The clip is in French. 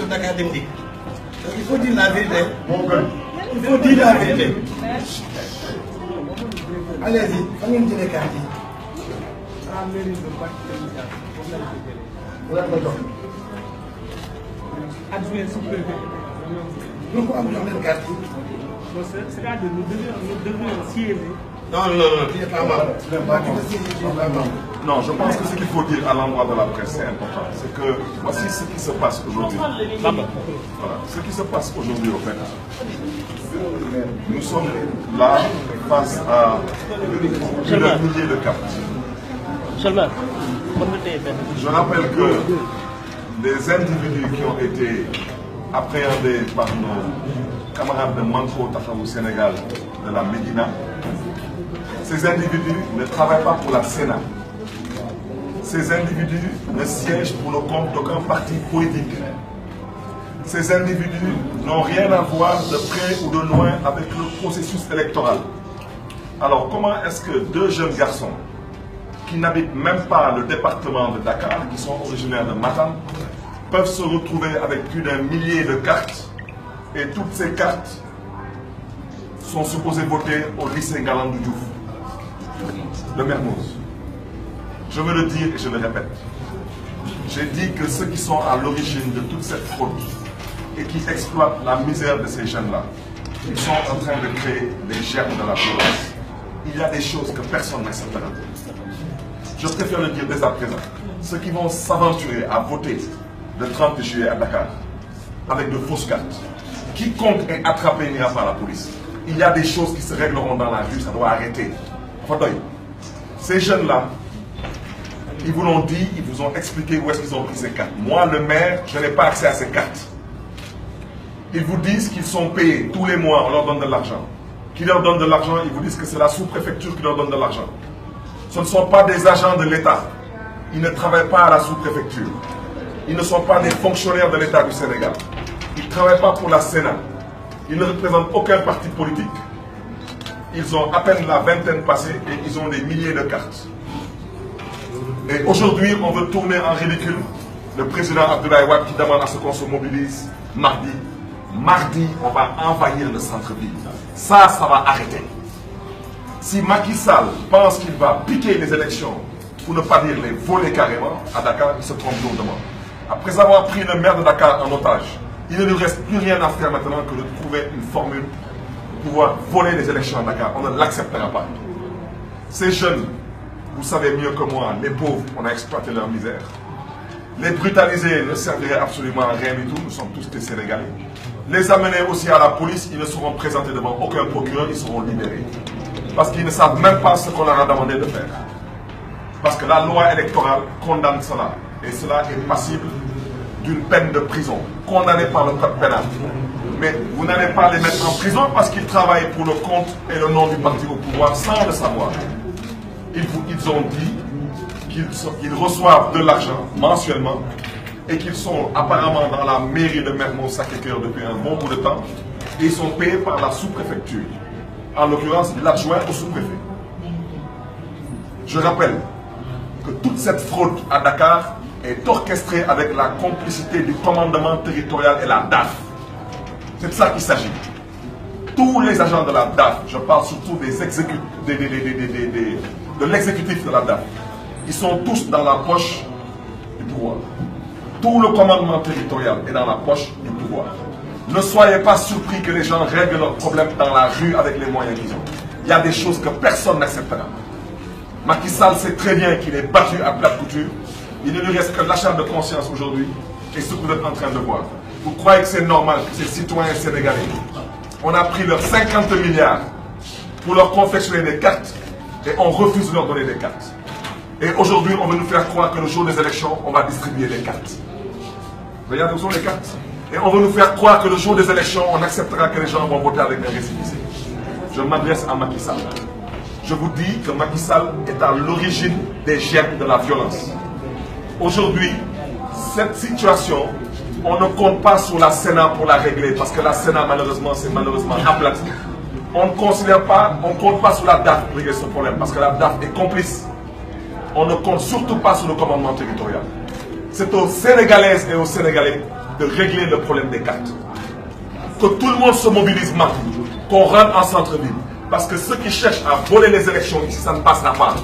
Dakar Dem Dikk. Donc il faut dire la vérité. Il faut dire la vérité. Allez-y, fan ngeen jëlee carte yi. Adjoint sous-préfet. Donc am jox leen carte yi. C'est-à-dire nous devons siéger. Non, tu n'es pas membre. Tu n'es pas membre. Non, je pense que ce qu'il faut dire à l'endroit de la presse, c'est important. C'est que voici ce qui se passe aujourd'hui. Voilà, ce qui se passe aujourd'hui au fait. Nous sommes là face à plus d'un millier de cartes. Je rappelle que les individus qui ont été appréhendés par nos camarades de Manko Taxawu Sénégal de la Médina, ces individus ne travaillent pas pour la Sénat. Ces individus ne siègent pour le compte d'aucun parti politique. Ces individus n'ont rien à voir de près ou de loin avec le processus électoral. Alors comment est-ce que deux jeunes garçons qui n'habitent même pas le département de Dakar, qui sont originaires de Matam, peuvent se retrouver avec plus d'un millier de cartes et toutes ces cartes sont supposées voter au lycée Ngalandou Diouf de Mermoz? Je veux le dire et je le répète. J'ai dit que ceux qui sont à l'origine de toute cette fraude et qui exploitent la misère de ces jeunes-là, ils sont en train de créer des germes de la violence. Il y a des choses que personne n'acceptera. Je préfère le dire dès à présent. Ceux qui vont s'aventurer à voter le 30 juillet à Dakar avec de fausses cartes, quiconque est attrapé n'ira pas à la police. Il y a des choses qui se régleront dans la rue, ça doit arrêter. Ces jeunes-là, ils vous l'ont dit, ils vous ont expliqué où est-ce qu'ils ont pris ces cartes. Moi, le maire, je n'ai pas accès à ces cartes. Ils vous disent qu'ils sont payés tous les mois, on leur donne de l'argent. Qui leur donne de l'argent, ils vous disent que c'est la sous-préfecture qui leur donne de l'argent. Ce ne sont pas des agents de l'État. Ils ne travaillent pas à la sous-préfecture. Ils ne sont pas des fonctionnaires de l'État du Sénégal. Ils ne travaillent pas pour la Sénat. Ils ne représentent aucun parti politique. Ils ont à peine la vingtaine passée et ils ont des milliers de cartes. Et aujourd'hui, on veut tourner en ridicule le président Abdoulaye Wade qui demande à ce qu'on se mobilise mardi. Mardi, on va envahir le centre-ville. Ça va arrêter. Si Macky Sall pense qu'il va piquer les élections, pour ne pas dire les voler carrément, à Dakar, il se trompe lourdement. Après avoir pris le maire de Dakar en otage, il ne lui reste plus rien à faire maintenant que de trouver une formule pour pouvoir voler les élections à Dakar. On ne l'acceptera pas. Ces jeunes, vous savez mieux que moi, les pauvres, on a exploité leur misère. Les brutalisés ne serviraient absolument à rien du tout, nous sommes tous des Sénégalais. Les amener aussi à la police, ils ne seront présentés devant aucun procureur, ils seront libérés. Parce qu'ils ne savent même pas ce qu'on leur a demandé de faire. Parce que la loi électorale condamne cela. Et cela est passible d'une peine de prison, condamné par le code pénal. Mais vous n'allez pas les mettre en prison parce qu'ils travaillent pour le compte et le nom du parti au pouvoir sans le savoir. Ils ont dit qu'ils reçoivent de l'argent mensuellement et qu'ils sont apparemment dans la mairie de Mermoz-Sacré-Cœur depuis un bon bout de temps et ils sont payés par la sous-préfecture, en l'occurrence l'adjoint au sous-préfet. Je rappelle que toute cette fraude à Dakar est orchestrée avec la complicité du commandement territorial et la DAF. C'est de ça qu'il s'agit. Tous les agents de la DAF, je parle surtout de l'exécutif de la DAF, ils sont tous dans la poche du pouvoir. Tout le commandement territorial est dans la poche du pouvoir. Ne soyez pas surpris que les gens règlent leurs problèmes dans la rue avec les moyens qu'ils ont. Il y a des choses que personne n'acceptera. Macky Sall sait très bien qu'il est battu à plate couture. Il ne lui reste que l'achat de conscience aujourd'hui et ce que vous êtes en train de voir. Vous croyez que c'est normal que ces citoyens sénégalais, on a pris leurs 50 milliards pour leur confectionner des cartes et on refuse de leur donner des cartes. Et aujourd'hui, on veut nous faire croire que le jour des élections, on va distribuer des cartes. Regardez où sont les cartes. Et on veut nous faire croire que le jour des élections, on acceptera que les gens vont voter avec des récépissés. Je m'adresse à Macky Sall. Je vous dis que Macky Sall est à l'origine des germes de la violence. Aujourd'hui, cette situation, on ne compte pas sur la Sénat pour la régler, parce que la Sénat, malheureusement, c'est malheureusement aplati. On ne considère pas, on ne compte pas sur la DAF pour régler ce problème, parce que la DAF est complice. On ne compte surtout pas sur le commandement territorial. C'est aux Sénégalaises et aux Sénégalais de régler le problème des cartes. Que tout le monde se mobilise maintenant, qu'on rentre en centre-ville. Parce que ceux qui cherchent à voler les élections ici, ça ne passera pas.